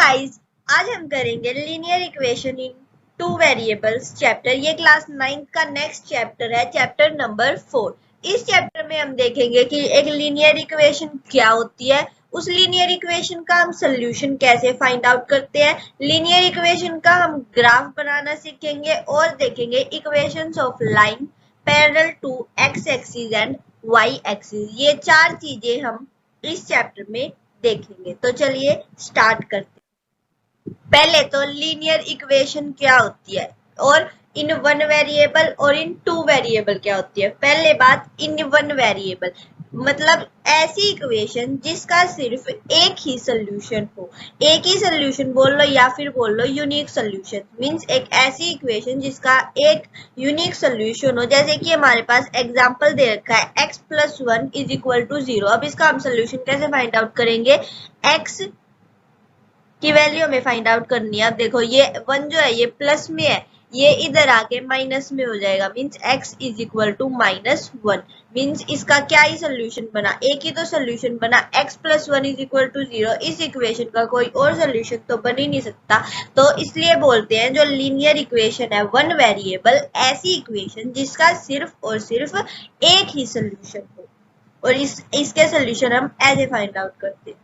Guys, आज हम करेंगे linear equation in two variables chapter. ये क्लास 9th का नेक्स्ट चैप्टर है, चैप्टर नंबर 4। इस चैप्टर में हम देखेंगे कि एक लीनियर इक्वेशन क्या होती है, उस लीनियर इक्वेशन का हम सोल्यूशन कैसे फाइंड आउट करते हैं, लीनियर इक्वेशन का हम ग्राफ बनाना सीखेंगे और देखेंगे equations of line parallel to X axis and Y axis. ये चार चीजें हम इस चैप्टर में देखेंगे। तो चलिए स्टार्ट करते हैं। पहले तो लीनियर इक्वेशन क्या होती है और इन वन वेरिएबल और इन टू वेरिएबल क्या होती है। पहले बात, इन वन वेरिएबल मतलब ऐसी इक्वेशन जिसका सिर्फ एक ही सोल्यूशन हो। एक ही सोल्यूशन बोल लो या फिर बोल लो यूनिक सोल्यूशन, मींस एक ऐसी इक्वेशन जिसका एक यूनिक सोल्यूशन हो। जैसे कि हमारे पास एग्जांपल दे रखा है x + 1 = 0। अब इसका हम सोल्यूशन कैसे फाइंड आउट करेंगे, x की वैल्यू हमें फाइंड आउट करनी है। अब देखो ये 1 जो है ये प्लस में है, ये इधर आके माइनस में हो जाएगा, मींस x = -1। मींस इसका क्या ही सोल्यूशन बना, एक ही तो सोल्यूशन बना, x + 1 = 0। इस इक्वेशन का कोई और सोल्यूशन तो बन ही नहीं सकता। तो इसलिए बोलते हैं जो लीनियर इक्वेशन है वन वेरिएबल, ऐसी इक्वेशन जिसका सिर्फ और सिर्फ एक ही सोल्यूशन हो। और इसके सोल्यूशन हम ऐसे फाइंड आउट करते हैं।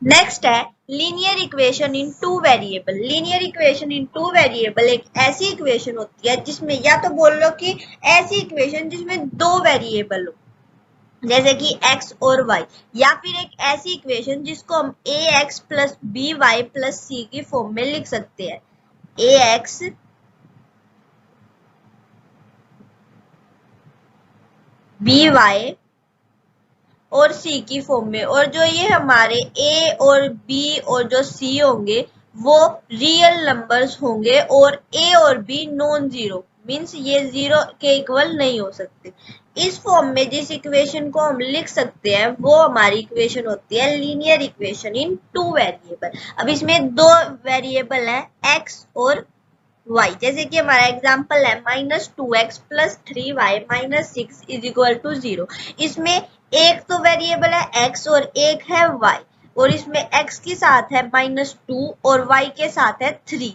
नेक्स्ट है linear equation in two variable. Linear equation in two variable एक ऐसी इक्वेशन होती है जिसमें या तो बोल लो कि ऐसी इक्वेशन जिसमें दो वेरिएबल हो, जैसे कि x और y, या फिर एक ऐसी इक्वेशन जिसको हम ax + by + c की फॉर्म में लिख सकते हैं। ax by और c की फॉर्म में, और जो ये हमारे a और b और जो c होंगे वो रियल नंबर्स होंगे और a और b नॉन जीरो, मींस ये जीरो के इक्वल नहीं हो सकते। इस फॉर्म में जिस इक्वेशन को हम लिख सकते हैं वो हमारी इक्वेशन होती है linear equation in two variable. अब इसमें दो वेरिएबल है x और y, जैसे कि हमारा एग्जांपल है -2x + 3y - 6 = 0। इसमें एक तो वेरिएबल है x और एक है y, और इसमें x के साथ है -2 और y के साथ है 3।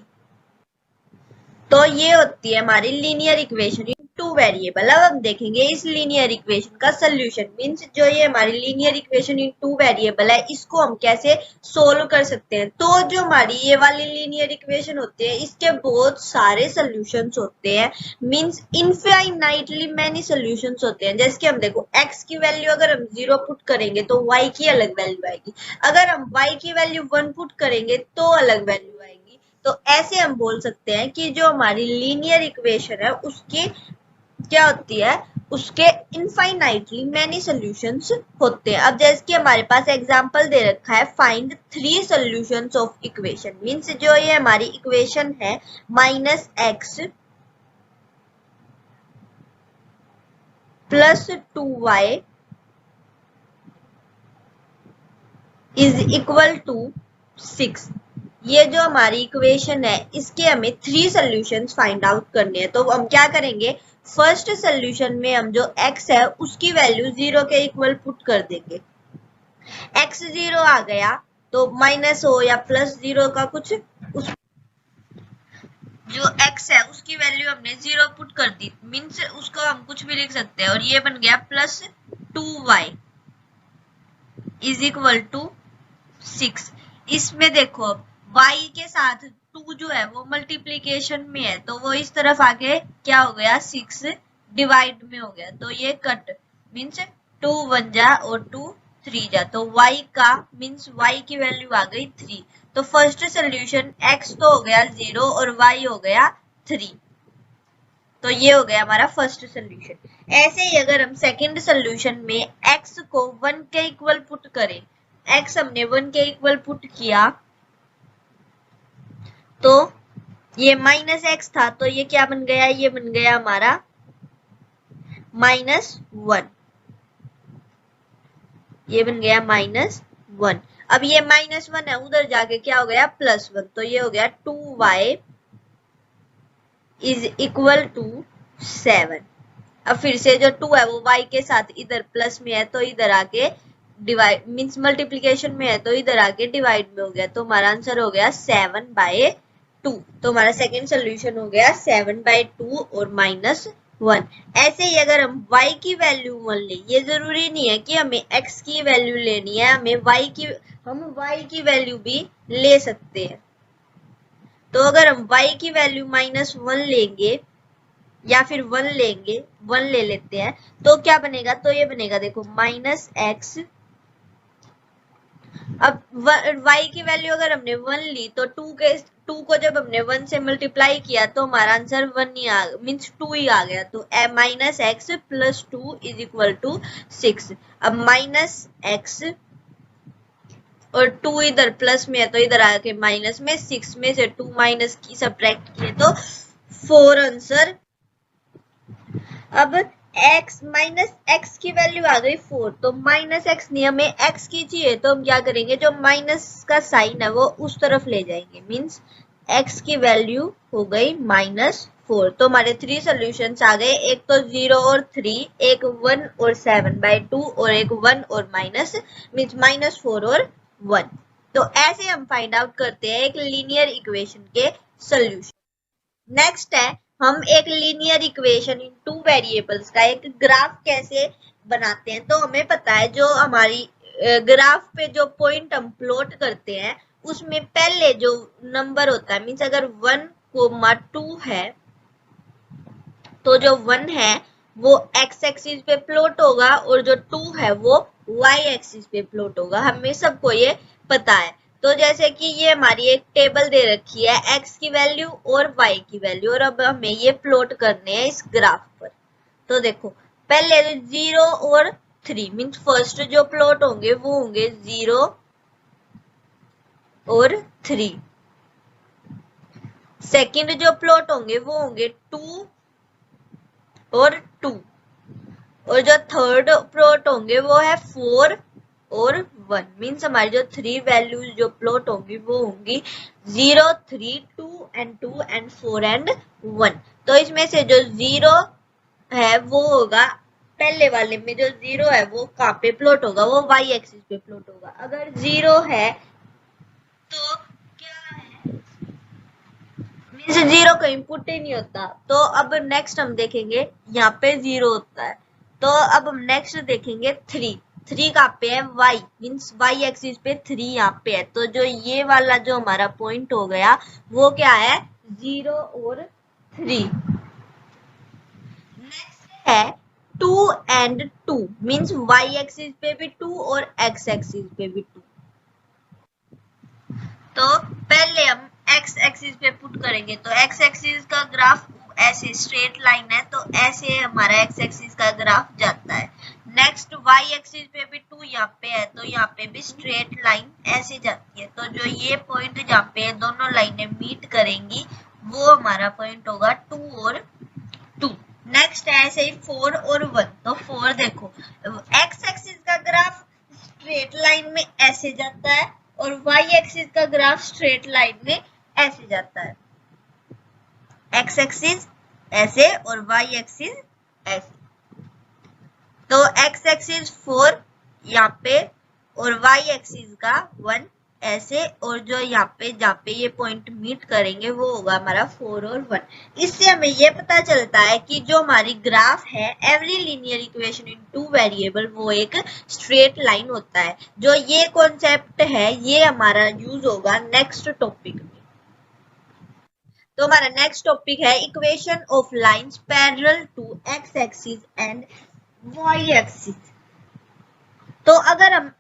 तो ये होती है हमारी linear equation in two variable. अब हम देखेंगे इस लीनियर इक्वेशन का सोल्यूशन, मींस जो ये हमारी linear equation in two variable है इसको हम कैसे सोल्व कर सकते हैं। तो जो हमारी ये वाली लीनियर इक्वेशन होती है इसके बहुत सारे सोल्यूशंस होते हैं, मींस इनफाइनाइटली मैनी सोल्यूशंस होते हैं। जैसे कि हम देखो x की वैल्यू अगर हम 0 पुट करेंगे तो y की अलग वैल्यू आएगी, अगर हम y की वैल्यू 1 पुट करेंगे तो अलग वैल्यू आएगी। तो ऐसे हम बोल सकते हैं कि जो हमारी लीनियर इक्वेशन है उसकी क्या होती है, उसके इनफाइनाइटली मैनी सॉल्यूशंस होते हैं। अब जैसे कि हमारे पास एग्जांपल दे रखा है, find 3 solutions of equation, means जो ये हमारी इक्वेशन है -x + 2y = 6। ये जो हमारी इक्वेशन है इसके हमें 3 सॉल्यूशंस फाइंड आउट करने हैं। तो हम क्या करेंगे, फर्स्ट सॉल्यूशन में हम जो x है उसकी वैल्यू 0 के इक्वल पुट कर देंगे। x 0 आ गया तो माइनस हो या +0 का कुछ, उस जो x है उसकी वैल्यू हमने 0 पुट कर दी, मीन्स उसको हम कुछ भी लिख सकते हैं, और ये बन गया +2y = 6। इसमें देखो अब y के साथ 2 जो है वो मल्टीप्लीकेशन में है, तो वो इस तरफ आके क्या हो गया, 6 डिवाइड में हो गया, तो ये कट, मीन्स 2 1 जा और 2 3 जा, तो y का मीन्स y की वैल्यू आ गई 3। तो फर्स्ट सोल्यूशन x तो हो गया 0 और y हो गया 3। तो ये हो गया हमारा फर्स्ट सोल्यूशन। ऐसे ही अगर हम सेकंड सोल्यूशन में x को 1 के इक्वल पुट करें, x हमने 1 के इक्वल पुट किया तो ये -x था, तो ये क्या बन गया, ये बन गया हमारा -1, ये बन गया -1। अब ये -1 है, उधर जाके क्या हो गया +1, तो ये हो गया 2y = 7। अब फिर से जो 2 है वो y के साथ इधर प्लस में है, तो इधर आके डिवाइड मीन्स मल्टीप्लीकेशन में है तो इधर आके डिवाइड में हो गया, तो हमारा आंसर हो गया 7/2। तो हमारा सेकंड सोल्यूशन हो गया 7/2 और -1। ऐसे ही अगर हम y की वैल्यू 1 ले, ये जरूरी नहीं है कि हमें x की वैल्यू लेनी है, हम y की वैल्यू भी ले सकते हैं। तो अगर हम y की वैल्यू -1 लेंगे या फिर 1 लेंगे, 1 ले लेते हैं, तो क्या बनेगा, तो ये बनेगा देखो -x। अब y की वैल्यू अगर हमने 1 ली तो 2 को जब हमने 1 से मल्टीप्लाई किया तो हमारा आंसर 1 ही आ मीन्स 2 ही आ गया। तो -x + 2 = 6। अब -x और 2 इधर प्लस में है तो इधर आके माइनस में, 6 में से 2 माइनस की सब्ट्रैक्ट किए तो 4 आंसर। अब x की वैल्यू आ गई 4, तो -x नहीं, हमें x की चाहिए, तो हम क्या करेंगे, जो माइनस का साइन है वो उस तरफ ले जाएंगे, मीन्स x की वैल्यू हो गई -4। तो हमारे 3 सॉल्यूशंस आ गए, एक तो 0 और 3, एक 1 और 7/2 और एक 1 और माइनस मीन्स -4 और 1। तो ऐसे हम फाइंड आउट करते हैं एक लीनियर इक्वेशन के सोल्यूशन। नेक्स्ट है हम एक लीनियर इक्वेशन इन 2 वेरिएबल्स का एक ग्राफ कैसे बनाते हैं। तो हमें पता है जो हमारी ग्राफ पे जो पॉइंट हम प्लॉट करते हैं उसमें पहले जो नंबर होता है, मीन्स अगर 1,2 है तो जो 1 है वो x एक्सिस पे प्लॉट होगा और जो 2 है वो y एक्सिस पे प्लॉट होगा, हमें सबको ये पता है। तो जैसे कि ये हमारी एक टेबल दे रखी है, x की वैल्यू और y की वैल्यू, और अब हमें ये प्लॉट करने हैं इस ग्राफ पर। तो देखो पहले 0 और 3 मीन्स फर्स्ट जो प्लॉट होंगे वो होंगे 0 और 3। सेकंड जो प्लॉट होंगे वो होंगे 2 और 2, और जो थर्ड प्लॉट होंगे वो है 4 और 1। मीन्स हमारी जो 3 वैल्यूज जो प्लॉट होंगी वो होंगी 0, 3, 2 and 2 and 4 and 1। तो इसमें से जो 0 है वो होगा, पहले वाले में जो 0 है वो कहाँ पे प्लॉट होगा, वो y एक्सिस पे प्लॉट होगा। अगर 0 है तो क्या है, मीन्स 0 कहीं पुट ही नहीं होता। तो अब नेक्स्ट हम देखेंगे यहाँ पे 0 होता है, तो अब हम नेक्स्ट देखेंगे 3 कहाँ पे है, y मीन्स y एक्सिस पे 3 यहाँ पे है। तो जो ये वाला जो हमारा पॉइंट हो गया वो क्या है, 0 और 3। नेक्स्ट है 2 and 2 मीन्स y एक्सिस पे भी 2 और x एक्सिस पे भी 2। तो पहले हम x एक्सिस पे पुट करेंगे, तो x एक्सिस का ग्राफ ऐसे स्ट्रेट लाइन है, तो ऐसे हमारा x एक्सिस का ग्राफ जाता है। नेक्स्ट y एक्सिस पे भी 2 यहाँ पे है, तो यहाँ पे भी स्ट्रेट लाइन ऐसे जाती है। तो जो ये पॉइंट जहाँ पे दोनों लाइनें मीट करेंगी वो हमारा पॉइंट होगा 2 और 2। नेक्स्ट है ऐसे ही 4 और 1। तो 4 देखो x एक्सिस का ग्राफ स्ट्रेट लाइन में ऐसे जाता है और y एक्सिस का ग्राफ स्ट्रेट लाइन में ऐसे जाता है, x एक्सिस ऐसे और y एक्सिस ऐसे। तो x एक्सिस 4 यहाँ पे और y एक्सिस का 1 ऐसे, और जो यहाँ पे जहाँ पे ये पॉइंट मीट करेंगे वो होगा हमारा 4 और 1। इससे हमें ये पता चलता है कि जो हमारी ग्राफ है every linear equation in 2 variable वो एक स्ट्रेट लाइन होता है। जो ये कॉन्सेप्ट है ये हमारा यूज होगा नेक्स्ट टॉपिक में। तो हमारा नेक्स्ट टॉपिक है equation of lines parallel to x axis and y axis. तो अगर हम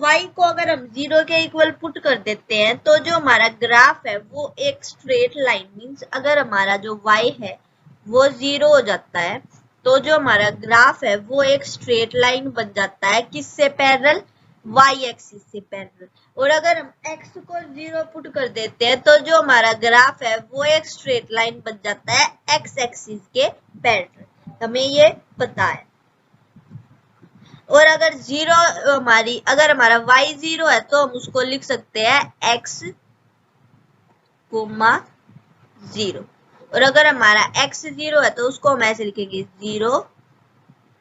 y को अगर हम 0 के इक्वल पुट कर देते हैं तो जो हमारा ग्राफ है वो एक स्ट्रेट लाइन मीन्स अगर हमारा जो y है वो 0 हो जाता है तो जो हमारा ग्राफ है वो एक स्ट्रेट लाइन बन जाता है, किससे पैरेलल, y एक्सिस से पैरेलल। और अगर हम x को 0 पुट कर देते हैं तो जो हमारा ग्राफ है वो एक स्ट्रेट लाइन बन जाता है x एक्सिस के पैरेलल, हमें ये पता है। और अगर अगर हमारा y 0 है तो हम उसको लिख सकते हैं x, 0, और अगर हमारा x 0 है तो उसको हम ऐसे लिखेंगे 0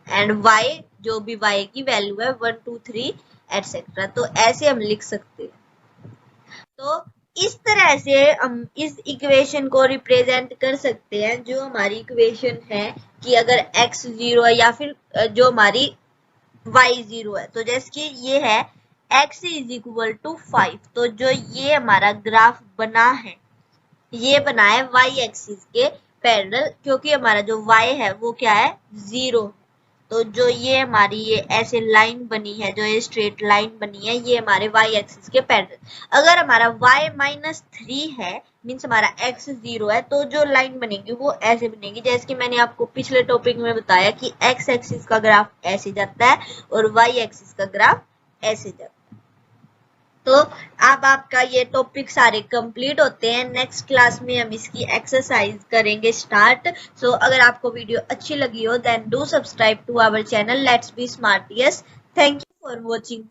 एंड y जो भी y की वैल्यू है 1 2 3 एटसेट्रा। तो ऐसे हम लिख सकते हैं। तो इस तरह से हम इस इक्वेशन को रिप्रेजेंट कर सकते हैं। जो हमारी इक्वेशन है कि अगर x 0 है या फिर जो हमारी y 0 है, तो जैसे कि ये है x इज इक्वल टू 5, तो जो ये हमारा ग्राफ बना है ये बना है y एक्सिस के पैरेलल, क्योंकि हमारा जो y है वो क्या है 0। तो जो ये हमारी ये ऐसे लाइन बनी है, जो ये स्ट्रेट लाइन बनी है, ये हमारे y एक्सिस के पैरेलल। अगर हमारा y -3 है मीन्स हमारा x 0 है, तो जो लाइन बनेगी वो ऐसे बनेगी, जैसे कि मैंने आपको पिछले टॉपिक में बताया कि x एक्सिस का ग्राफ ऐसे जाता है और y एक्सिस का ग्राफ ऐसे जाता है। तो अब आपका ये टॉपिक सारे कंप्लीट होते हैं। नेक्स्ट क्लास में हम इसकी एक्सरसाइज करेंगे स्टार्ट। सो अगर आपको वीडियो अच्छी लगी हो then do subscribe to our channel let's be smart. Yes, thank you for watching.